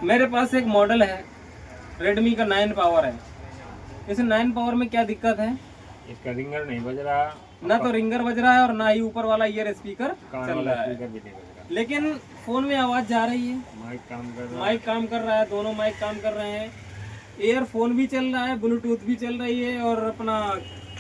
मेरे पास एक मॉडल है रेडमी का 9 पावर है। इस 9 पावर में क्या दिक्कत है? इसका रिंगर नहीं बज रहा, ना तो रिंगर बज रहा है और ना ही ऊपर वाला ईयर स्पीकर कान चल वाला रहा है। स्पीकर भी नहीं बज रहा, लेकिन फोन में आवाज जा रही है, माइक काम कर रहा है। माइक काम कर रहा है, दोनों माइक काम कर रहे हैं, ईयरफोन भी चल रहा है, ब्लूटूथ भी चल रही है और अपना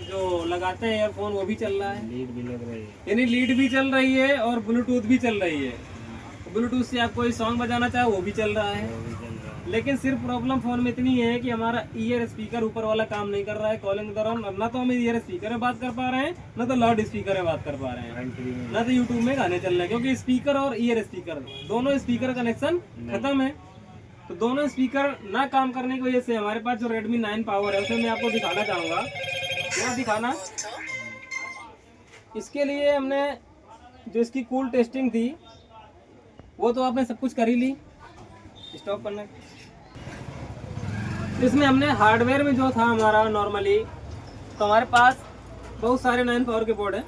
जो लगाते हैं ईयरफोन वो भी चल रहा है, लीड भी लग रही है। यानी लीड भी चल रही है और ब्लूटूथ भी चल रही है। ब्लूटूथ से आप कोई सॉन्ग बजाना चाहे वो भी चल रहा है। वो भी चल रहा है। लेकिन सिर्फ प्रॉब्लम फोन में इतनी है कि हमारा ईयर स्पीकर ऊपर वाला काम नहीं कर रहा है कॉलिंग के दौरान। ना तो हम ईयर स्पीकर में बात कर पा रहे हैं, ना तो लाउड स्पीकर में बात कर पा रहे हैं, एंट्री में ना तो यूट्यूब में गाने चल रहे हैं, क्योंकि स्पीकर और ईयर स्पीकर दोनों स्पीकर कनेक्शन खत्म है। तो दोनों स्पीकर ना काम करने की वजह से हमारे पास जो Redmi 9 पावर है उसमें मैं आपको दिखाना चाहूँगा। क्या दिखाना? इसके लिए हमने जो इसकी कूल टेस्टिंग थी वो तो आपने सब कुछ कर ही ली। स्टॉप करना। इसमें हमने हार्डवेयर में जो था हमारा नॉर्मली, तो हमारे पास बहुत सारे 9 पावर के बोर्ड हैं,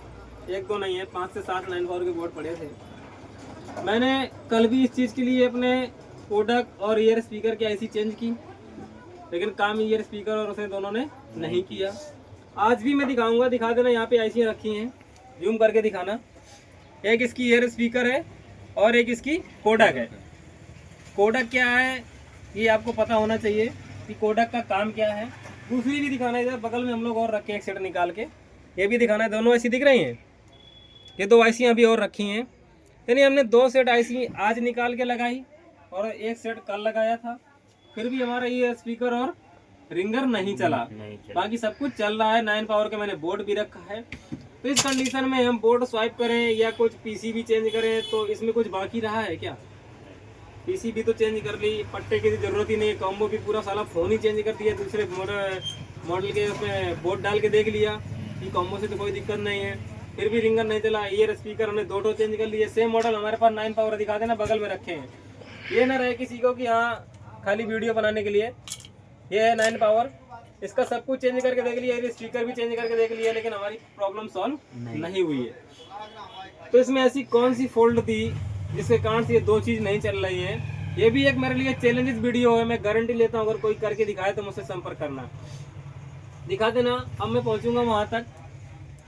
एक दो नहीं है, 5 से 7 9 पावर के बोर्ड पड़े थे। मैंने कल भी इस चीज़ के लिए अपने कोडक और ईयर स्पीकर की आईसी चेंज की, लेकिन काम ईयर स्पीकर और उसे दोनों ने नहीं किया। आज भी मैं दिखाऊंगा, दिखा देना, यहाँ पे आईसी रखी हैं, जूम करके दिखाना। एक इसकी ईयर स्पीकर है और एक इसकी कोडक है। कोडक क्या है ये आपको पता होना चाहिए कि कोडक का काम क्या है। दूसरी भी दिखाना है, इधर बगल में हम लोग और रखे एक सेट निकाल के, ये भी दिखाना है। दोनों आईसी दिख रही हैं, ये 2 आईसी अभी और रखी हैं, यानी हमने 2 सेट आईसी आज निकाल के लगाई और एक सेट कल लगाया था। फिर भी हमारा ये स्पीकर और रिंगर नहीं चला, बाकी सब कुछ चल रहा है। 9 पावर का मैंने बोर्ड भी रखा है। तो इस कंडीशन में हम बोर्ड स्वाइप करें या कुछ पीसीबी चेंज करें तो इसमें कुछ बाकी रहा है क्या? पीसीबी तो चेंज कर ली, पट्टे की जरूरत ही नहीं है, कॉम्बो भी पूरा साला फोन ही चेंज कर दिया, दूसरे मॉडल के उसमें बोर्ड डाल के देख लिया कि कॉम्बो से तो कोई दिक्कत नहीं है, फिर भी रिंगर नहीं चला। ईयर स्पीकर हमने 2 चेंज कर लिए। सेम मॉडल हमारे पास 9 पावर दिखा देना, बगल में रखे हैं। ये ना रहे किसी को कि हाँ खाली वीडियो बनाने के लिए। ये है 9 पावर, इसका सब कुछ चेंज करके देख लिया, ये स्पीकर भी चेंज करके देख लिया, लेकिन हमारी प्रॉब्लम सॉल्व नहीं हुई है। तो इसमें ऐसी कौन सी फॉल्ट थी जिसके कारण से ये 2 चीज़ नहीं चल रही है? ये भी एक मेरे लिए चैलेंजेस वीडियो है, मैं गारंटी लेता हूँ अगर कोई करके दिखाए तो मुझसे संपर्क करना, दिखा देना। अब मैं पहुँचूंगा वहाँ तक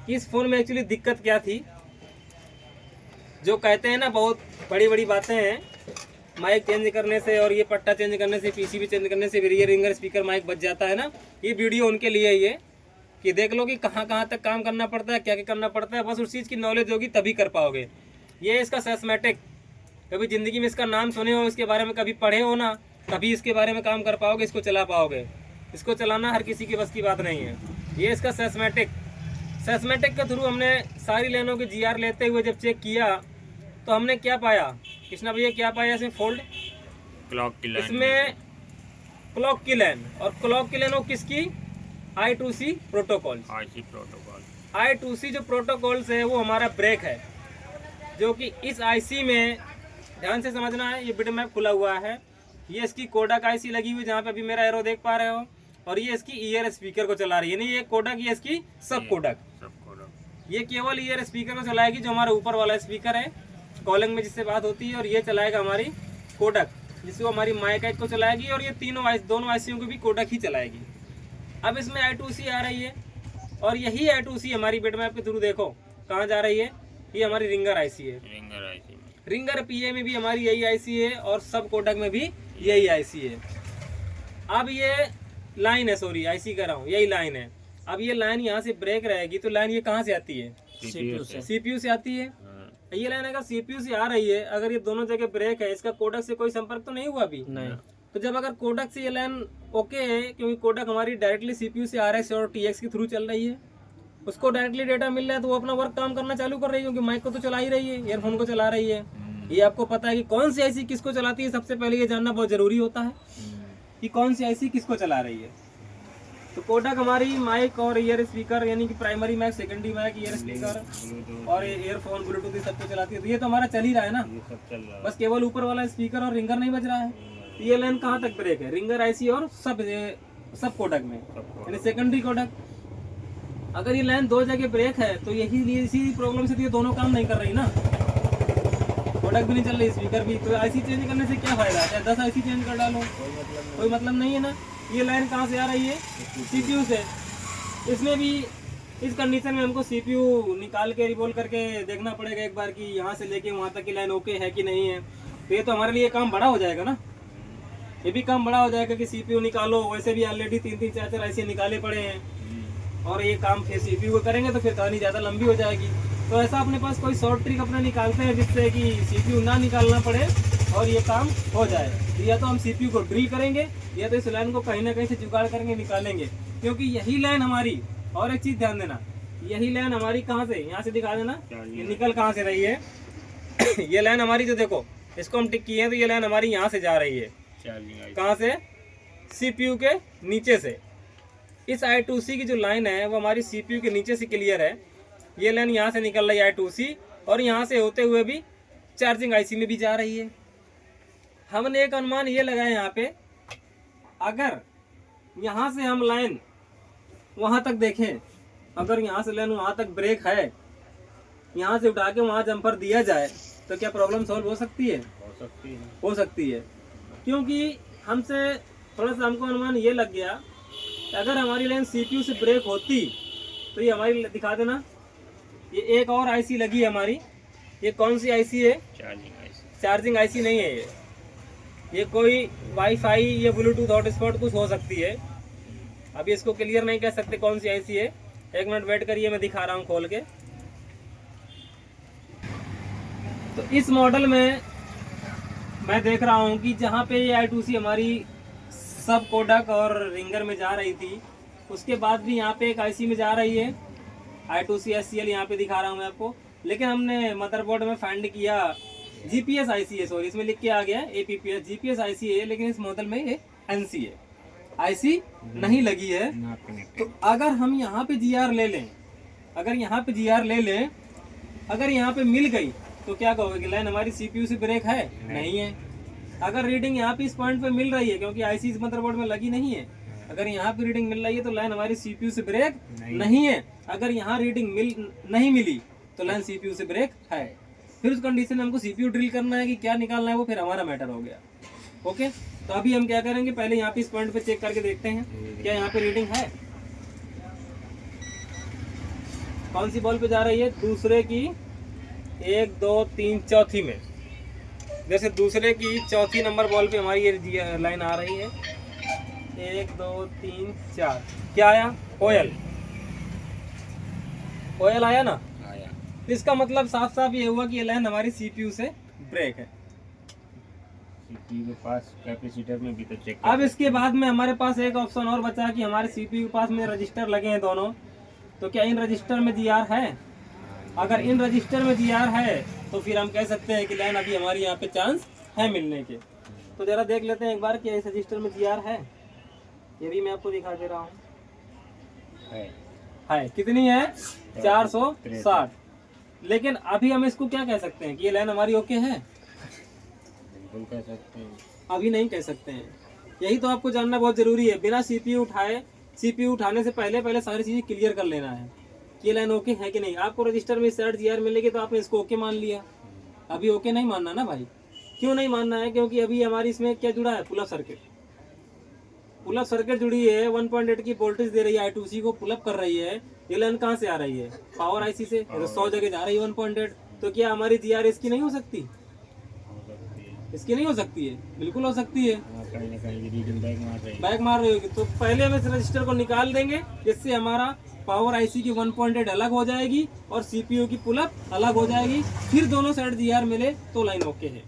कि इस फ़ोन में एक्चुअली दिक्कत क्या थी। जो कहते हैं ना बहुत बड़ी बड़ी बातें हैं, माइक चेंज करने से और ये पट्टा चेंज करने से, पीसीबी चेंज करने से फिर ये रिंगर स्पीकर माइक बच जाता है ना, ये वीडियो उनके लिए ही है कि देख लो कि कहाँ कहाँ तक काम करना पड़ता है, क्या क्या करना पड़ता है। बस उस चीज़ की नॉलेज होगी तभी कर पाओगे। ये इसका सेस्मेटिक, कभी ज़िंदगी में इसका नाम सुने हो, इसके बारे में कभी पढ़े हो ना, तभी इसके बारे में काम कर पाओगे, इसको चला पाओगे। इसको चलाना हर किसी की बस की बात नहीं है। ये इसका सेस्मेटिक के थ्रू हमने सारी लाइनों के जीआर लेते हुए जब चेक किया तो हमने क्या पाया, कृष्णा भैया क्या पाया इसमें फोल्ड? क्लॉक की लाइन, इसमें क्लॉक की लाइन, और क्लॉक की लाइन वो किसकी? I2C protocol. I2C जो प्रोटोकॉल है वो हमारा ब्रेक है, जो कि इस आईसी में ध्यान से समझना है। ये बिट मैप खुला हुआ है, ये इसकी कोडक आईसी लगी हुई जहाँ पे अभी मेरा एरो देख पा रहे हो, और ये इसकी ईयर स्पीकर को चला रही है। यानी ये कोडक, ये इसकी सब कोडक, ये केवल ईयर स्पीकर को चलाएगी जो हमारा ऊपर वाला स्पीकर है कॉलिंग में जिससे बात होती है, और ये चलाएगा हमारी कोडक जिसको हमारी माइक को चलाएगी, और ये दोनों आईसीओ को भी कोडक ही चलाएगी। अब इसमें I2C आ रही है, और यही I2C हमारी बिट मैप के थ्रू देखो कहाँ जा रही है, ये हमारी रिंगर आईसी है। रिंगर पीए में भी हमारी यही आईसी है और सब कोडक में भी यही आईसी है। अब ये लाइन है, सॉरी आईसी कह रहा हूँ, यही लाइन है। अब ये लाइन यहाँ से ब्रेक रहेगी तो लाइन ये कहाँ से आती है? सीपीयू से आती है। ये लाइन अगर सीपीयू से आ रही है, अगर ये दोनों जगह ब्रेक है, इसका कोडक से कोई संपर्क तो नहीं हुआ अभी? नहीं। तो जब अगर कोडक से ये लाइन ओके है, क्योंकि कोडक हमारी डायरेक्टली सीपीयू से RX और TX के थ्रू चल रही है, उसको डायरेक्टली डेटा मिल रहा है तो वो अपना वर्क काम करना चालू कर रही है, क्योंकि माइक को तो चला ही रही है, ईयरफोन को चला रही है। ये आपको पता है कि कौन सी आईसी किसको चलाती है, सबसे पहले ये जानना बहुत जरूरी होता है कि कौन सी आईसी किसको चला रही है। तो कोडक हमारी माइक और ईयर स्पीकर, यानी कि primary mic, secondary mic, ear speaker और ईयरफोन, ब्लूटूथ, सब कुछ चलाती है। तो ये तो हमारा चल ही रहा है ना, बस केवल ऊपर वाला स्पीकर और रिंगर नहीं बज रहा है। ये लाइन कहाँ तक ब्रेक है? रिंगर आईसी और सब कोडक में, यानी सेकेंडरी कोडक। अगर ये लाइन 2 जगह ब्रेक है तो यही इसी प्रॉब्लम से तो ये दोनों काम नहीं कर रही ना। प्रोडक्ट भी नहीं चल रही, स्पीकर भी, तो आईसी चेंज करने से क्या फायदा है? 10 आईसी चेंज कर डालो, कोई मतलब नहीं है ना। ये लाइन कहाँ से आ रही है? सीपीयू से। इसमें भी इस कंडीशन में हमको सीपीयू निकाल के रिवॉल्व करके देखना पड़ेगा एक बार कि यहाँ से लेके वहाँ तक की लाइन ओके है कि नहीं है। तो ये तो हमारे लिए काम बड़ा हो जाएगा ना, ये भी काम बड़ा हो जाएगा कि सीपीयू निकालो। वैसे भी ऑलरेडी 3-3 4-4 ऐसे निकाले पड़े हैं, और ये काम फिर सीपीयू को करेंगे तो फिर कहानी ज़्यादा लंबी हो जाएगी। तो ऐसा अपने पास कोई शॉर्ट ट्रिक अपना निकालते हैं जिससे कि सीपीयू ना निकालना पड़े और ये काम हो जाए। तो या तो हम सीपीयू को ड्रिल करेंगे, या तो इस लाइन को कहीं ना कहीं से जुगाड़ करेंगे, निकालेंगे। क्योंकि यही लाइन हमारी, और एक चीज़ ध्यान देना, यही लाइन हमारी कहाँ से, यहाँ से दिखा देना, ये निकल कहाँ से रही है। ये लाइन हमारी जो देखो, इसको हम टिक किए हैं तो ये लाइन हमारी यहाँ से जा रही है। कहाँ से? सीपीयू के नीचे से। इस I2C की जो लाइन है वो हमारी सीपीयू के नीचे से क्लियर है। ये लाइन यहाँ से निकल रही है I2C, और यहाँ से होते हुए भी चार्जिंग आईसी में भी जा रही है। हमने एक अनुमान ये लगाया यहाँ पे, अगर यहाँ से हम लाइन वहाँ तक देखें, अगर यहाँ से लाइन वहाँ तक ब्रेक है, यहाँ से उठा के वहाँ जंपर दिया जाए तो क्या प्रॉब्लम सॉल्व हो सकती है? हो सकती है। क्योंकि हमसे थोड़ा सा हमको अनुमान ये लग गया, अगर हमारी लाइन सीपीयू से ब्रेक होती तो ये हमारी, दिखा देना, ये एक और आईसी लगी है हमारी। ये कौन सी आईसी है? चार्जिंग आईसी नहीं है ये कोई वाईफाई या ब्लूटूथ हॉटस्पॉट कुछ हो सकती है। अभी इसको क्लियर नहीं कह सकते कौन सी आईसी है। एक मिनट वेट करिए, मैं दिखा रहा हूँ खोल के। तो इस मॉडल में मैं देख रहा हूँ कि जहाँ पे ये I2C हमारी सब कोडक और रिंगर में जा रही थी, उसके बाद भी यहाँ पे एक आईसी में जा रही है, I2C SCL यहाँ पे दिखा रहा हूँ मैं आपको। लेकिन हमने मदरबोर्ड में फाइंड किया GPS आईसी है, सॉरी इसमें लिख के आ गया APPS GPS आईसी है, लेकिन इस मॉडल में ये NC है, आईसी नहीं लगी है। तो अगर हम यहाँ पे GR ले लें, अगर यहाँ पे GR ले लें, अगर यहाँ पे मिल गई तो क्या कहोगे कि लाइन हमारी सीपीयू से ब्रेक है? नहीं है। अगर रीडिंग यहाँ पे इस पॉइंट पे मिल रही है, क्योंकि आईसी इस मदरबोर्ड में लगी नहीं है, अगर यहाँ पे रीडिंग मिल रही है तो लाइन हमारी सीपीयू से ब्रेक नहीं है। अगर यहाँ रीडिंग नहीं मिली तो लाइन सीपीयू से ब्रेक है। फिर उस कंडीशन में हमको सीपीयू ड्रिल करना है कि क्या निकालना है, वो फिर हमारा मैटर हो गया। ओके, तो अभी हम क्या करेंगे, पहले यहाँ पे इस पॉइंट पे चेक करके देखते हैं क्या यहाँ पे रीडिंग है। कौन सी बॉल पे जा रही है? दूसरे की 1 2 3 चौथी में, जैसे दूसरे की चौथी नंबर बॉल पे हमारी ये लाइन आ रही है। 1 2 3 4, क्या आया? ऑयल, ऑयल आया ना। इसका मतलब साफ साफ ये हुआ कि ये लाइन हमारी सीपीयू से ब्रेक है। सीपीयू के पास कैपेसिटर में भी तो चेक। अब इसके बाद में हमारे पास एक ऑप्शन और बचा कि हमारे सीपीयू के पास में रजिस्टर लगे हैं दोनों, तो क्या इन रजिस्टर में GR है? अगर इन रजिस्टर में GR है तो फिर हम कह सकते हैं कि लाइन अभी हमारी यहाँ पे चांस है मिलने के। तो जरा देख लेते हैं एक बार कि इस रजिस्टर में GR है। ये भी मैं आपको दिखा दे रहा हूँ, है कितनी है? 460। लेकिन अभी हम इसको क्या कह सकते हैं कि ये लाइन हमारी ओके है? बिल्कुल कह सकते हैं, अभी नहीं कह सकते हैं। यही तो आपको जानना बहुत जरूरी है। बिना सीपीयू उठाए, सीपीयू उठाने से पहले सारी चीजें क्लियर कर लेना है कि ये लाइन ओके है कि नहीं। आपको रजिस्टर में सेट GR मिलेगी तो आपने इसको ओके मान लिया, अभी ओके नहीं मानना ना भाई। क्यों नहीं मानना है? क्योंकि अभी हमारी इसमें क्या जुड़ा है? Pull up circuit. पुलअप सर्किट जुड़ी है, 1.8 की वोल्टेज दे रही है, I2C को पुलअप कर रही है। ये लाइन कहाँ से आ रही है? पावर आईसी से। तो 100 जगह जा रही है 1.8, तो क्या हमारी GR इसकी नहीं हो सकती? इसकी नहीं हो सकती है, बिल्कुल हो सकती है। कहीं ना कहीं रीडिंग बैक मार रही होगी। तो पहले हम इस रजिस्टर को निकाल देंगे, जिससे हमारा पावर आईसी की 1.8 अलग हो जाएगी और सीपीयू की पुलअप अलग हो जाएगी। फिर दोनों साइड GR मिले तो लाइन ओके है,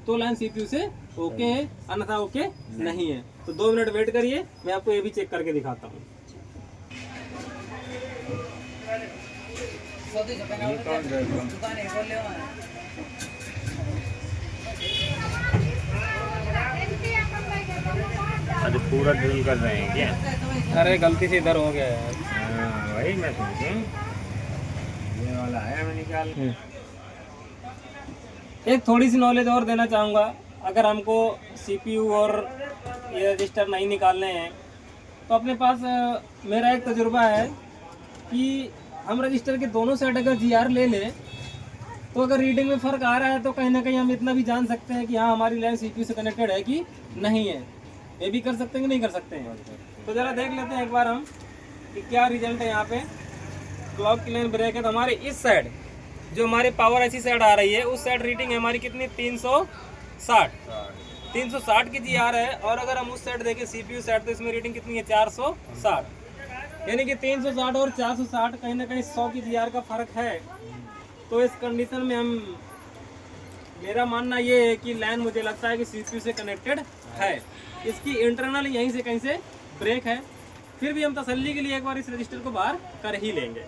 तो लाइन सीपीयू से ओके है, अन्यथा ओके नहीं है। तो 2 मिनट वेट करिए, मैं आपको ये भी चेक करके दिखाता हूँ। अरे पूरा ड्रिल कर रहे हैं क्या? अरे गलती से इधर हो गया यार। हाँ वही मैं सोचूं, ये वाला है, मैं निकाल। एक थोड़ी सी नॉलेज और देना चाहूँगा। अगर हमको सीपीयू और ये रजिस्टर नहीं निकालने हैं तो अपने पास मेरा एक तजुर्बा है कि हम रजिस्टर के दोनों साइड अगर GR ले लें तो अगर रीडिंग में फ़र्क आ रहा है तो कहीं ना कहीं हम इतना भी जान सकते हैं कि हाँ हमारी लाइन CPU से कनेक्टेड है कि नहीं है। ये भी कर सकते हैं कि नहीं कर सकते हैं। तो ज़रा देख लेते हैं एक बार हम कि क्या रिजल्ट है यहाँ पे। क्लॉक की लाइन ब्रेक है तो हमारे इस साइड जो हमारे पावर ऐसी साइड आ रही है उस साइड रीडिंग है हमारी कितनी 360 की GR है। और अगर हम उस साइड देखें CPU साइड तो इसमें रीडिंग कितनी है 460, यानी कि 360 और 460 कहीं ना कहीं 100 की GR का फ़र्क है। तो इस कंडीशन में मेरा मानना ये है कि लाइन मुझे लगता है कि CPU से कनेक्टेड है। इसकी इंटरनल यहीं से कहीं से ब्रेक है। फिर भी हम तसल्ली के लिए एक बार इस रजिस्टर को बाहर कर ही लेंगे।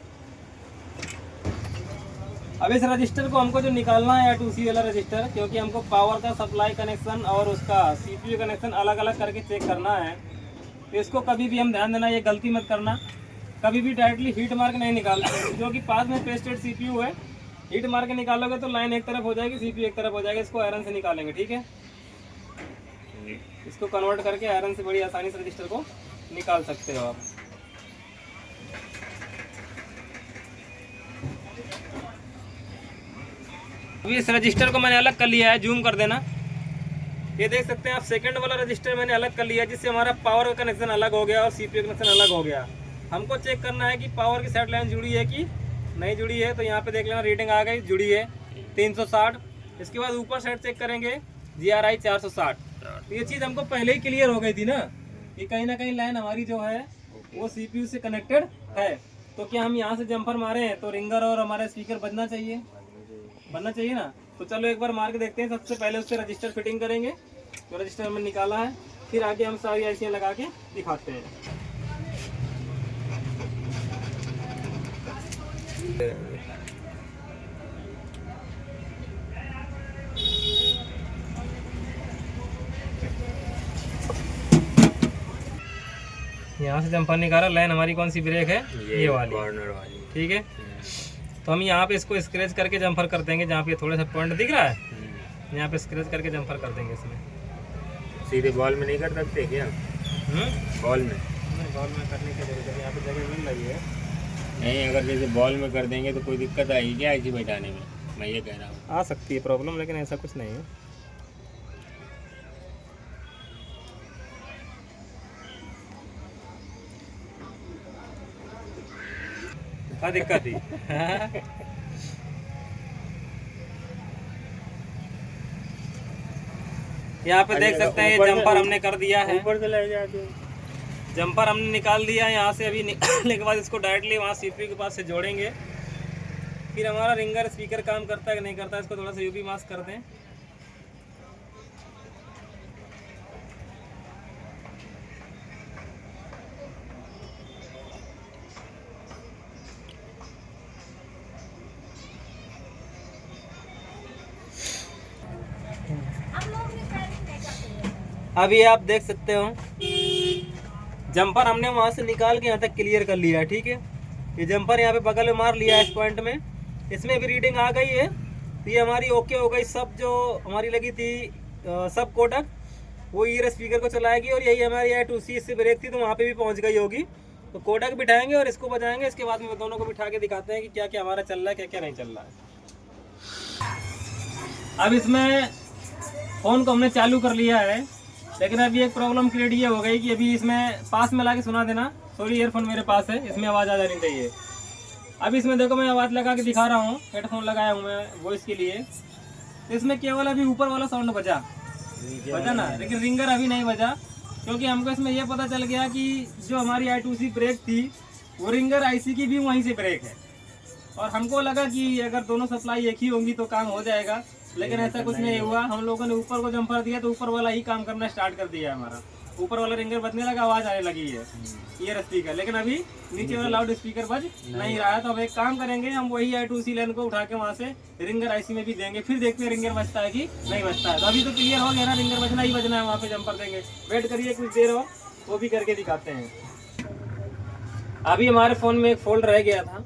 अब इस रजिस्टर को हमको जो निकालना है I2C वाला रजिस्टर, क्योंकि हमको पावर का सप्लाई कनेक्शन और उसका CPU कनेक्शन अलग अलग करके चेक करना है। तो इसको कभी भी हम ध्यान देना, ये गलती मत करना, कभी भी डायरेक्टली हीट मार्क नहीं निकालते। जो कि पास में पेस्टेड CPU है, हीट मार के निकालोगे तो लाइन एक तरफ हो जाएगी, CPU एक तरफ हो जाएगी। इसको आयरन से निकालेंगे, ठीक है। इसको कन्वर्ट करके आयरन से बड़ी आसानी से रजिस्टर को निकाल सकते हो आप। अभी इस रजिस्टर को मैंने अलग कर लिया है, जूम कर देना। ये देख सकते हैं आप, सेकंड वाला रजिस्टर मैंने अलग कर लिया, जिससे हमारा पावर का कनेक्शन अलग हो गया और CPU कनेक्शन अलग हो गया। हमको चेक करना है कि पावर की साइड लाइन जुड़ी है कि नहीं जुड़ी है। तो यहाँ पे देख लेना, रीडिंग आ गई, जुड़ी है 360। इसके बाद ऊपर साइड चेक करेंगे GRI 460। तो ये चीज़ हमको पहले ही क्लियर हो गई थी ना कि कहीं ना कहीं लाइन हमारी जो है वो CPU से कनेक्टेड है। तो क्या हम यहाँ से जंपर मारे हैं तो रिंगर और हमारा स्पीकर बनना चाहिए ना। तो चलो एक बार मार के देखते हैं। सबसे पहले उससे रजिस्टर फिटिंग करेंगे, तो रजिस्टर हमने निकाला है, फिर आगे हम सारी ऐसी लगा के दिखाते हैं। यहाँ से जंपर निकाला, लाइन हमारी कौन सी ब्रेक है, ये वाली कॉर्नर वाली, ठीक है। तो हम यहाँ पे इसको स्क्रैच करके जंपर कर देंगे, जहाँ पे थोड़ा सा पॉइंट दिख रहा है यहाँ पे स्क्रैच करके जंपर कर देंगे। इसमें सीधे बॉल में नहीं कर सकते क्या? बॉल में करने की जरूरत है, यहाँ पे जगह मिल रही है। नहीं, अगर जैसे बॉल में कर देंगे तो कोई दिक्कत आएगी क्या ऐसी बैठाने में? मैं ये कह रहा हूँ। आ सकती है प्रॉब्लम, लेकिन ऐसा कुछ नहीं है। क्या दिक्कत थी? यहाँ पे देख सकते हैं ये जंपर हमने कर दिया है, ऊपर से ले जाते जंपर हमने निकाल दिया है यहाँ से। अभी निकालने के बाद इसको डायरेक्टली वहाँ CPU के पास से जोड़ेंगे। फिर हमारा रिंगर स्पीकर काम करता है कि नहीं करता है, इसको थोड़ा सा UV मास्क कर दें। अभी आप देख सकते हो जंपर हमने वहाँ से निकाल के यहाँ तक क्लियर कर लिया है, ठीक है। ये जंपर यहाँ पे बगल में मार लिया है इस पॉइंट में, इसमें भी रीडिंग आ गई है। तो ये हमारी ओके हो गई। सब जो हमारी लगी थी सब कोडक वो ईयर स्पीकर को चलाएगी, और यही हमारी I2C इससे ब्रेक थी तो वहाँ पे भी पहुँच गई होगी। तो कोडक बिठाएंगे और इसको बजाएंगे। इसके बाद में दोनों को बिठा के दिखाते हैं कि क्या क्या हमारा चल रहा है, क्या क्या नहीं चल रहा है। अब इसमें फ़ोन को हमने चालू कर लिया है, लेकिन अभी एक प्रॉब्लम क्रिएट ये हो गई कि अभी इसमें पास में ला के सुना देना। सॉरी, ईयरफोन मेरे पास है, इसमें आवाज़ आ जानी चाहिए। अब इसमें देखो मैं आवाज़ लगा के दिखा रहा हूँ, हेडफोन लगाया हूँ मैं वॉइस के लिए। तो इसमें केवल अभी ऊपर वाला साउंड बजा ना, लेकिन रिंगर अभी नहीं बजा, क्योंकि हमको इसमें यह पता चल गया कि जो हमारी I2C ब्रेक थी वो रिंगर IC की भी वहीं से ब्रेक है। और हमको लगा कि अगर दोनों सप्लाई एक ही होंगी तो काम हो जाएगा, लेकिन ऐसा कुछ नहीं हुआ। हम लोगों ने ऊपर को जंपर दिया तो ऊपर वाला ही काम करना स्टार्ट कर दिया है हमारा। ऊपर वाला रिंगर बजने लगा, आवाज़ आने लगी है ईयर स्पीकर, लेकिन अभी नीचे वाला लाउड स्पीकर बज नहीं रहा है। तो अब एक काम करेंगे, हम वही I2C लाइन को उठा के वहाँ से रिंगर IC में भी देंगे, फिर देखते हैं रिंगर बजता है कि नहीं बजता है। तो अभी तो क्लियर हो गया ना, रिंगर बजना ही बजना है, वहाँ पे जंपर देंगे। वेट करिए कुछ देर हो, वो भी करके दिखाते हैं। अभी हमारे फ़ोन में एक फोल्ड रह गया था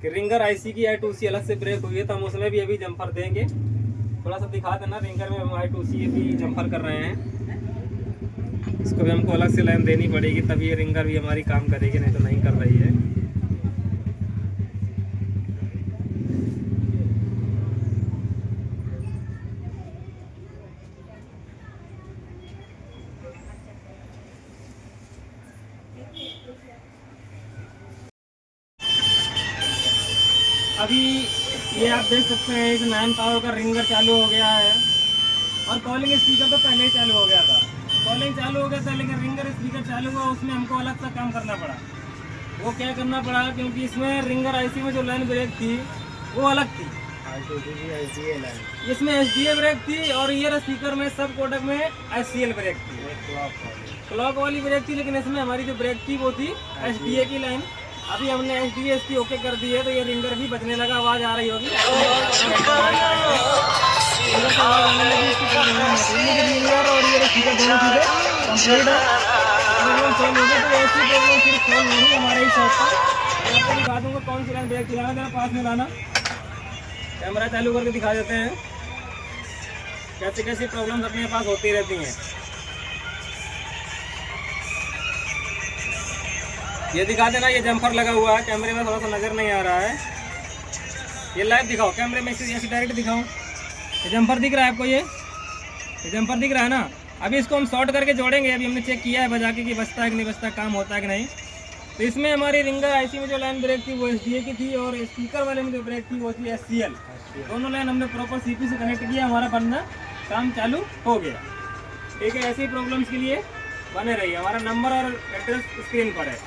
कि रिंगर IC की I2C अलग से ब्रेक हुई है, तो हम उसमें भी अभी जंपर देंगे। थोड़ा सा दिखा देना, रिंगर में हम I2C भी जंपर कर रहे हैं। इसको भी हमको अलग से लाइन देनी पड़ेगी, तभी ये रिंगर भी हमारी काम करेगी, नहीं तो नहीं कर रही है। अभी ये आप देख सकते हैं इस 9 पावर का रिंगर चालू हो गया है और कॉलिंग स्पीकर तो पहले ही चालू हो गया था। कॉलिंग चालू हो गया था लेकिन रिंगर स्पीकर चालू हुआ, उसमें हमको अलग सा काम करना पड़ा। वो क्या करना पड़ा, क्योंकि इसमें रिंगर आईसी में जो लाइन ब्रेक थी वो अलग थी, इसमें एचडीए ब्रेक थी और ईयर स्पीकर में सब कोडक में एचसीएल ब्रेक थी, क्लॉक वाली ब्रेक थी। लेकिन इसमें हमारी जो ब्रेक थी वो थी एचडीए की लाइन। अभी हमने एचडीए इसकी ओके कर दी है तो ये रिंगर भी बजने लगा, आवाज़ आ रही होगी। और ये स्पीकर दोनों चीज़ें कंप्लीट है, प्रॉब्लम सॉल्व हो गई। तो ऐसी प्रॉब्लम सिर्फ सॉल्व होगी हमारे ही शॉप पर। मैं आपको दिखा दूँगा कौन सी लाइन ब्रेक चलाना, जरा पास में लाना, कैमरा चालू करके दिखा देते हैं कैसे कैसी प्रॉब्लम्स अपने पास होती रहती हैं। ये दिखा देना, ये जंपर लगा हुआ है, कैमरे में थोड़ा सा नज़र नहीं आ रहा है। ये लाइव दिखाओ कैमरे में, ऐसे डायरेक्ट दिखाओ। ये जंपर दिख रहा है आपको, ये जंपर दिख रहा है ना। अभी इसको हम शॉर्ट करके जोड़ेंगे। अभी हमने चेक किया है बजा के कि बजता है कि नहीं बजता, काम होता है कि नहीं। तो इसमें हमारी रिंगर आईसी में जो लाइन ब्रेक थी वो एचडीए की थी और स्पीकर वाले में जो ब्रेक थी वो थी एचसीएल। दोनों लाइन हमने प्रॉपर सीपी से कनेक्ट किया, हमारा बनना काम चालू हो गया। ठीक है, ऐसी प्रॉब्लम्स के लिए बने रहिए। हमारा नंबर और एड्रेस स्क्रीन पर है।